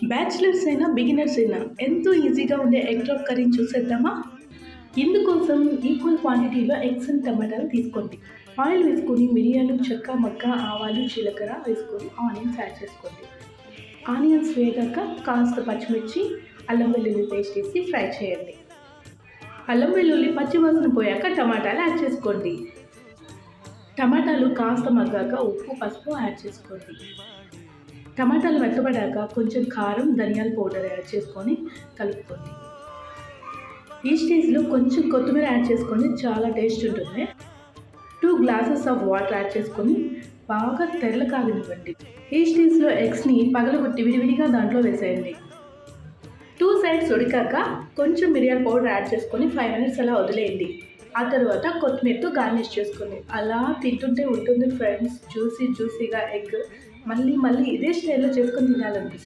Bachelors అయినా, beginners అయినా ఎంతో ఈజీగా ఉండే ఎగ్ డ్రాప్ కర్రీని చూసేద్దామా? ఇందుకోసం ఈక్వల్ క్వాంటిటీలో ఎగ్స్ అండ్ టమాటాలు తీసుకోండి. ఆయిల్ వేసుకొని మిరియాలు, చెక్క, మక్క, ఆవాలు, జీలకర్ర వేసుకొని ఆనియన్స్ యాడ్ చేసుకోండి. ఆనియన్స్ వేగాక కాస్త పచ్చిమిర్చి, అల్లం వెల్లుల్లి పేస్ట్ వేసి ఫ్రై చేయండి. అల్లం వెల్లుల్లి పచ్చి వాసన పోయాక టమాటాలు యాడ్ చేసుకోండి. టమాటాలు కాస్త మగ్గాక ఉప్పు, పసుపు యాడ్ చేసుకోండి. టమాటాలు మెత్తబడ్డాక కొంచెం కారం, ధనియాల పౌడర్ యాడ్ చేసుకొని కలుపుకోండి. ఈ స్టేజ్లో కొంచెం కొత్తిమీర యాడ్ చేసుకొని చాలా టేస్ట్ ఉంటుంది. 2 గ్లాసెస్ ఆఫ్ వాటర్ యాడ్ చేసుకొని బాగా తెరల కాగనివ్వండి. ఈ స్టేజ్లో ఎగ్స్ని పగలగొట్టి విడివిడిగా దాంట్లో వేసేయండి. 2 సైడ్స్ ఉడికాక కొంచెం మిరియాల పౌడర్ యాడ్ చేసుకొని 5 మినిట్స్ అలా వదిలేయండి. ఆ తర్వాత కొత్తిమీరతో గార్నిష్ చేసుకోండి. అలా తింటుంటే ఉంటుంది ఫ్రెండ్స్, జ్యూసీగా ఎగ్. మళ్ళీ ఇదే స్టైల్లో చేసుకొని తినాలనిపిస్తుంది.